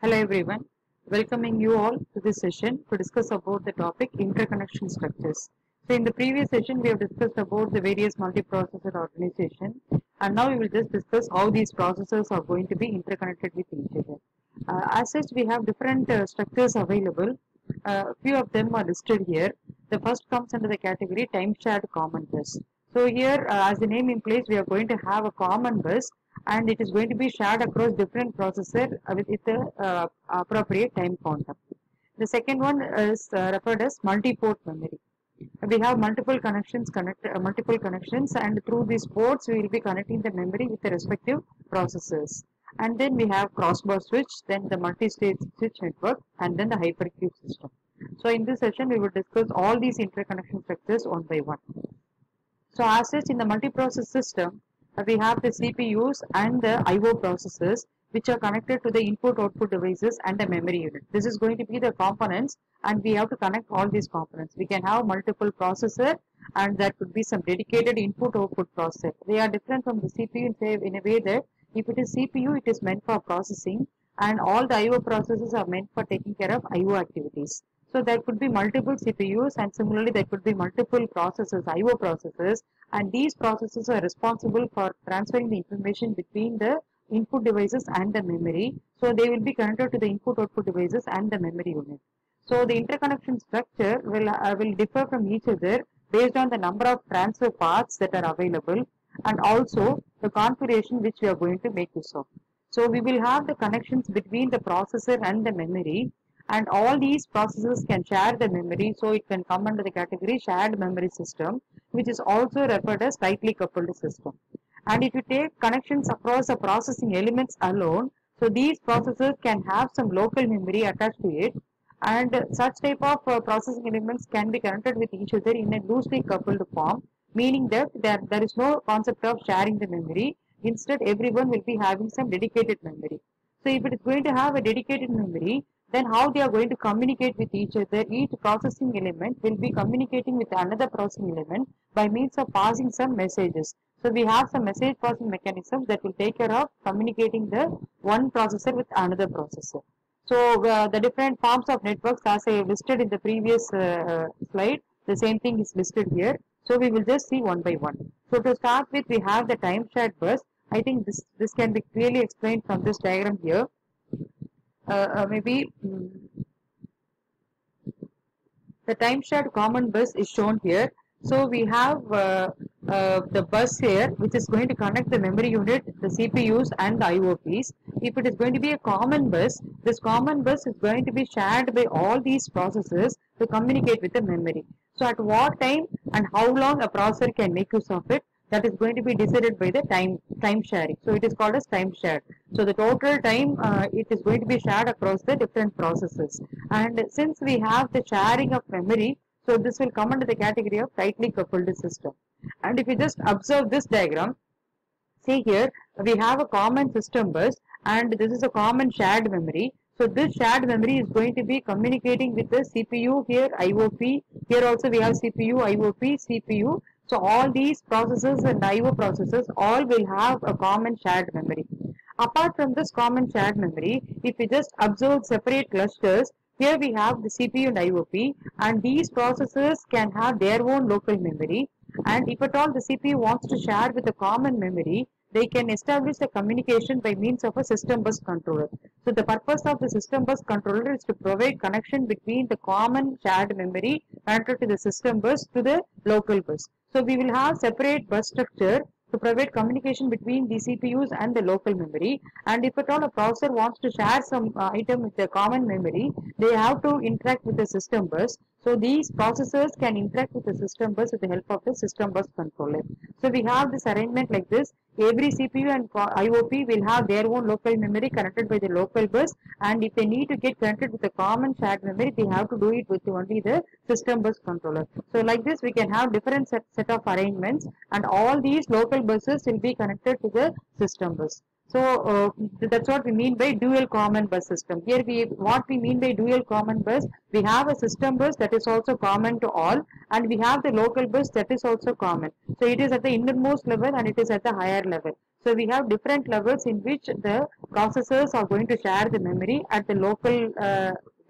Hello everyone, welcoming you all to this session to discuss about the topic interconnection structures. So in the previous session we have discussed about the various multiprocessor organization, and now we will just discuss how these processors are going to be interconnected with each other. As such, we have different structures available. Few of them are listed here. The first comes under the category time shared common bus. So here, as the name implies, we are going to have a common bus, and it is going to be shared across different processor with the appropriate time quantum. The second one is referred as multi-port memory. We have multiple connections, and through these ports we will be connecting the memory with the respective processors. And then we have crossbar switch, then the multi-stage switch network, and then the hypercube system. So in this session we will discuss all these interconnection structures one by one. So as such, in the multiprocess system, we have the CPUs and the IO processors which are connected to the input-output devices and the memory unit. This is going to be the components, and we have to connect all these components. We can have multiple processor, and there could be some dedicated input-output processor. They are different from the CPU in a way that if it is CPU, it is meant for processing, and all the IO processors are meant for taking care of IO activities. So there could be multiple CPUs, and similarly there could be multiple processors, IO processors, and these processors are responsible for transferring the information between the input devices and the memory. So they will be connected to the input output devices and the memory unit. So the interconnection structure will differ from each other based on the number of transfer paths that are available, and also the configuration which we are going to make use of. So we will have the connections between the processor and the memory, and all these processors can share the memory, so it can come under the category shared memory system, which is also referred as tightly coupled system. And if you take connections across the processing elements alone, so these processors can have some local memory attached to it, and such type of processing elements can be connected with each other in a loosely coupled form, meaning that there is no concept of sharing the memory. Instead, everyone will be having some dedicated memory. So if it is going to have a dedicated memory, then how they are going to communicate with each other? Each processing element will be communicating with another processing element by means of passing some messages. So we have some message passing mechanisms that will take care of communicating the one processor with another processor. So the different forms of networks, as I listed in the previous slide, the same thing is listed here. So we will just see one by one. So to start with, we have the time shared bus. I think this can be clearly explained from this diagram here. Maybe the time shared common bus is shown here. So we have the bus here, which is going to connect the memory unit, the CPUs and the IOPs. If it is going to be a common bus, this common bus is going to be shared by all these processors to communicate with the memory. So at what time and how long a processor can make use of it, that is going to be decided by the time sharing. So it is called as time shared. So the total time it is going to be shared across the different processes. And since we have the sharing of memory, so this will come under the category of tightly coupled system. And if you just observe this diagram, see here we have a common system bus, and this is a common shared memory. So this shared memory is going to be communicating with the CPU here, IOP. Here also we have CPU, IOP, CPU. So all these processors and IO processors all will have a common shared memory. Apart from this common shared memory, if we just observe separate clusters, here we have the CPU and IOP, and these processors can have their own local memory. And if at all the CPU wants to share with a common memory, they can establish the communication by means of a system bus controller. So the purpose of the system bus controller is to provide connection between the common shared memory connected to the system bus to the local bus. So we will have separate bus structure to provide communication between the CPUs and the local memory. And if at all a processor wants to share some item with the common memory, they have to interact with the system bus. So these processors can interact with the system bus with the help of the system bus controller. So we have this arrangement like this. Every CPU and IOP will have their own local memory connected by the local bus, and if they need to get connected with the common shared memory, they have to do it with only the system bus controller. So like this we can have different set of arrangements, and all these local buses will be connected to the system bus. So that's what we mean by dual common bus system. Here what we mean by dual common bus, we have a system bus that is also common to all, and we have the local bus that is also common. So it is at the innermost level and it is at the higher level. So we have different levels in which the processors are going to share the memory at the local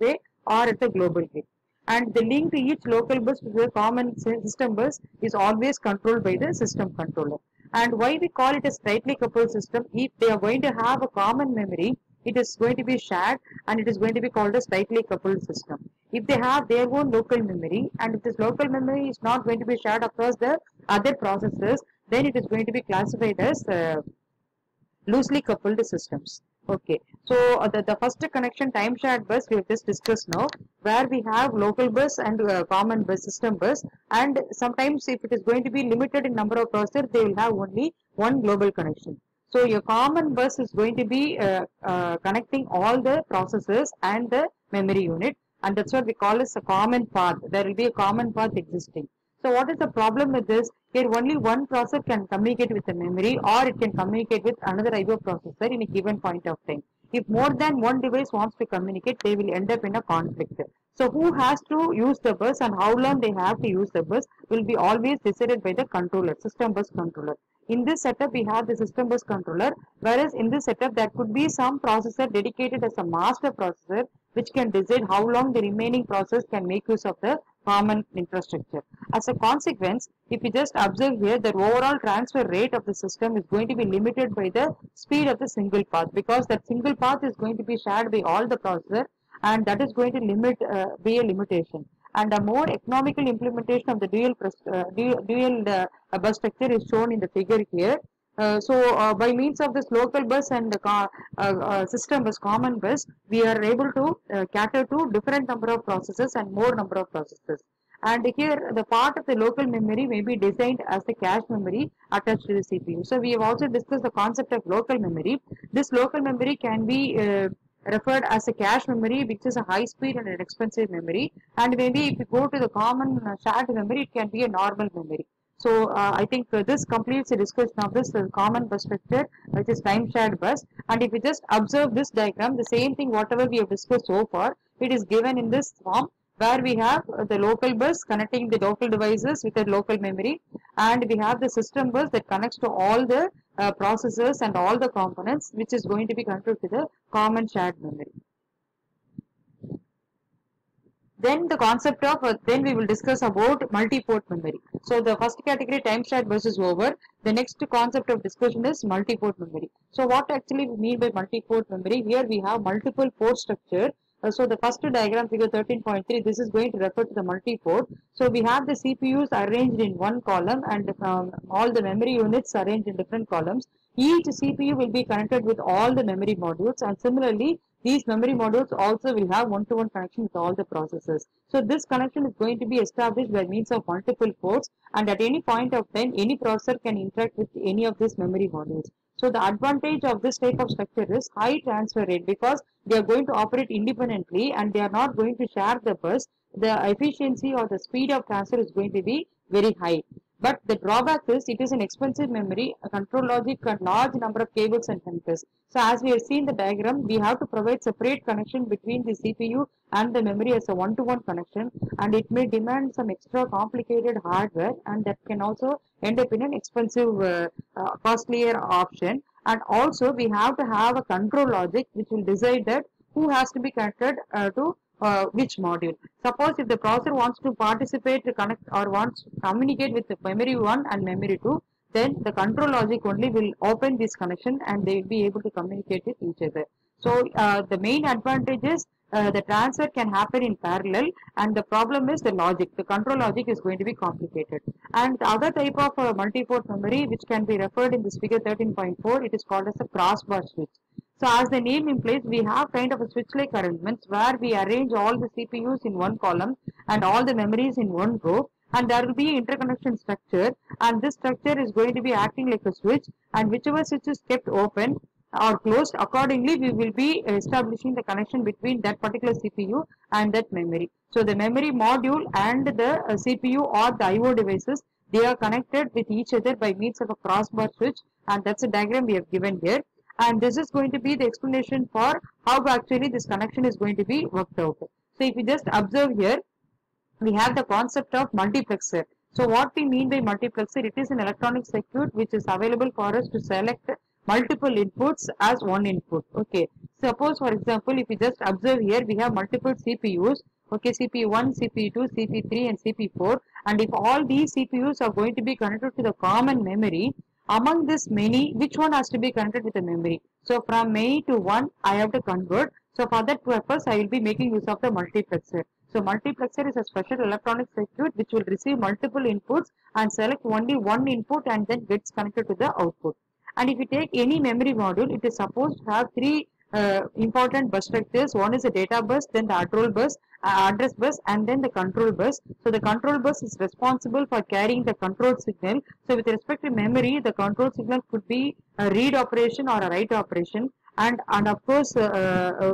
way or at the global way. And the link to each local bus to the common system bus is always controlled by the system controller. And why we call it a tightly coupled system? If they are going to have a common memory, it is going to be shared and it is going to be called a tightly coupled system. If they have their own local memory and if this local memory is not going to be shared across the other processors, then it is going to be classified as loosely coupled systems. Okay, so the first connection time shared bus we have just discussed now, where we have local bus and common bus, system bus, and sometimes if it is going to be limited in number of processors, they will have only one global connection. So your common bus is going to be connecting all the processors and the memory unit, and that's what we call as a common path. There will be a common path existing. So what is the problem with this? Here only one processor can communicate with the memory or it can communicate with another IO processor in a given point of time. If more than one device wants to communicate, they will end up in a conflict. So who has to use the bus and how long they have to use the bus will be always decided by the controller, system bus controller. In this setup, we have the system bus controller, whereas in this setup, there could be some processor dedicated as a master processor, which can decide how long the remaining process can make use of the common infrastructure. As a consequence, if you just observe here, the overall transfer rate of the system is going to be limited by the speed of the single path, because that single path is going to be shared by all the processor, and that is going to be a limitation. And a more economical implementation of the dual bus structure is shown in the figure here. By means of this local bus and the system bus, common bus, we are able to cater to different number of processes and more number of processes. And here the part of the local memory may be designed as the cache memory attached to the CPU. So we have also discussed the concept of local memory. This local memory can be referred as a cache memory, which is a high speed and an expensive memory. And maybe if you go to the common shared memory, it can be a normal memory. So I think this completes the discussion of this common bus structure, which is time shared bus. And if you just observe this diagram, the same thing whatever we have discussed so far, it is given in this form, where we have the local bus connecting the local devices with a local memory, and we have the system bus that connects to all the processors and all the components, which is going to be connected to the common shared memory. Then the concept of, then we will discuss about multi-port memory. So the first category, time shared bus, is over. The next concept of discussion is multi-port memory. So what actually we mean by multi-port memory? Here we have multiple port structure. So the first diagram, figure 13.3, this is going to refer to the multi-port. So we have the CPUs arranged in one column and all the memory units arranged in different columns. Each CPU will be connected with all the memory modules, and similarly, these memory modules also will have one-to-one connection with all the processors. So this connection is going to be established by means of multiple ports, and at any point of time, any processor can interact with any of these memory modules. So the advantage of this type of structure is high transfer rate, because they are going to operate independently and they are not going to share the bus. The efficiency or the speed of transfer is going to be very high. But the drawback is it is an expensive memory, a control logic, and large number of cables and connectors. So as we have seen the diagram, we have to provide separate connection between the CPU and the memory as a one-to-one connection, and it may demand some extra complicated hardware, and that can also end up in an expensive, costlier option. And also we have to have a control logic which will decide that who has to be connected to which module. Suppose if the processor wants to participate, to connect, or wants to communicate with the memory 1 and memory 2, then the control logic only will open this connection and they will be able to communicate with each other. So the main advantage is the transfer can happen in parallel, and the problem is the logic. The control logic is going to be complicated. And the other type of multi-port memory, which can be referred in this figure 13.4, it is called as a crossbar switch. So as the name implies, we have kind of a switch-like arrangements where we arrange all the CPUs in one column and all the memories in one row, and there will be interconnection structure, and this structure is going to be acting like a switch, and whichever switch is kept open or closed, accordingly we will be establishing the connection between that particular CPU and that memory. So the memory module and the CPU or the IO devices, they are connected with each other by means of a crossbar switch, and that's a diagram we have given here. And this is going to be the explanation for how actually this connection is going to be worked out. So if you just observe here, we have the concept of multiplexer. So what we mean by multiplexer, it is an electronic circuit which is available for us to select multiple inputs as one input. Okay. Suppose for example, if you just observe here, we have multiple CPUs. Okay, CPU1, CPU2, CPU3 and CPU4, and if all these CPUs are going to be connected to the common memory, among this many, which one has to be connected with the memory? So from many to one, I have to convert. So for that purpose, I will be making use of the multiplexer. So multiplexer is a special electronic circuit which will receive multiple inputs and select only one input and then gets connected to the output. And if you take any memory module, it is supposed to have three important bus structures. One is a data bus, then the address bus, and then the control bus. So the control bus is responsible for carrying the control signal. So with respect to memory, the control signal could be a read operation or a write operation. And of course,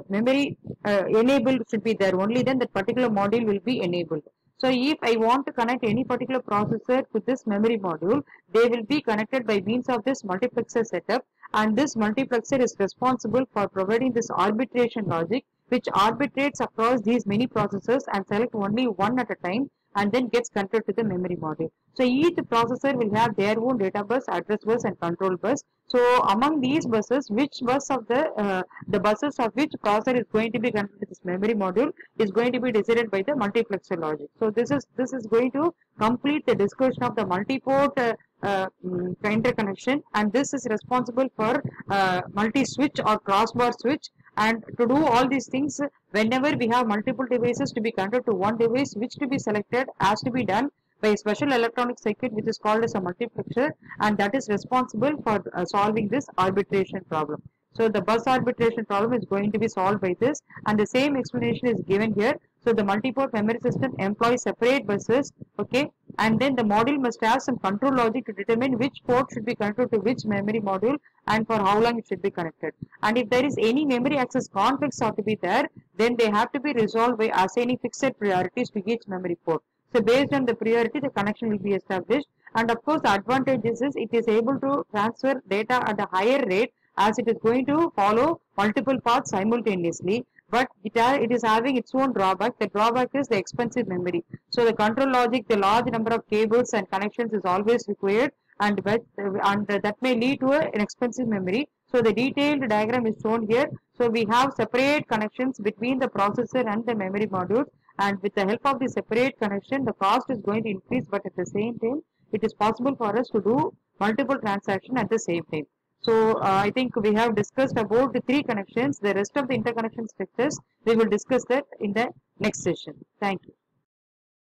memory enabled should be there. Only then that particular module will be enabled. So if I want to connect any particular processor to this memory module, they will be connected by means of this multiplexer setup, and this multiplexer is responsible for providing this arbitration logic which arbitrates across these many processors and select only one at a time and then gets connected to the memory module. So each processor will have their own data bus, address bus and control bus. So among these buses, which bus of the buses of which processor is going to be connected to this memory module is going to be decided by the multiplexer logic. So this is going to complete the discussion of the multi-port interconnection, and this is responsible for multi-switch or crossbar switch. And to do all these things, whenever we have multiple devices to be connected to one device, which to be selected has to be done by a special electronic circuit which is called as a multiplexer, and that is responsible for solving this arbitration problem. So the bus arbitration problem is going to be solved by this, and the same explanation is given here. So the multi-port memory system employs separate buses, okay, and then the module must have some control logic to determine which port should be connected to which memory module and for how long it should be connected. And if there is any memory access conflicts are to be there, then they have to be resolved by assigning fixed priorities to each memory port. So based on the priority, the connection will be established. And of course, the advantages is it is able to transfer data at a higher rate as it is going to follow multiple paths simultaneously. But it is having its own drawback. The drawback is the expensive memory. So the control logic, the large number of cables and connections is always required, and that may lead to an expensive memory. So the detailed diagram is shown here. So we have separate connections between the processor and the memory modules, and with the help of the separate connection, the cost is going to increase, but at the same time, it is possible for us to do multiple transactions at the same time. So I think we have discussed about the three connections. The rest of the interconnection structures, we will discuss that in the next session. Thank you.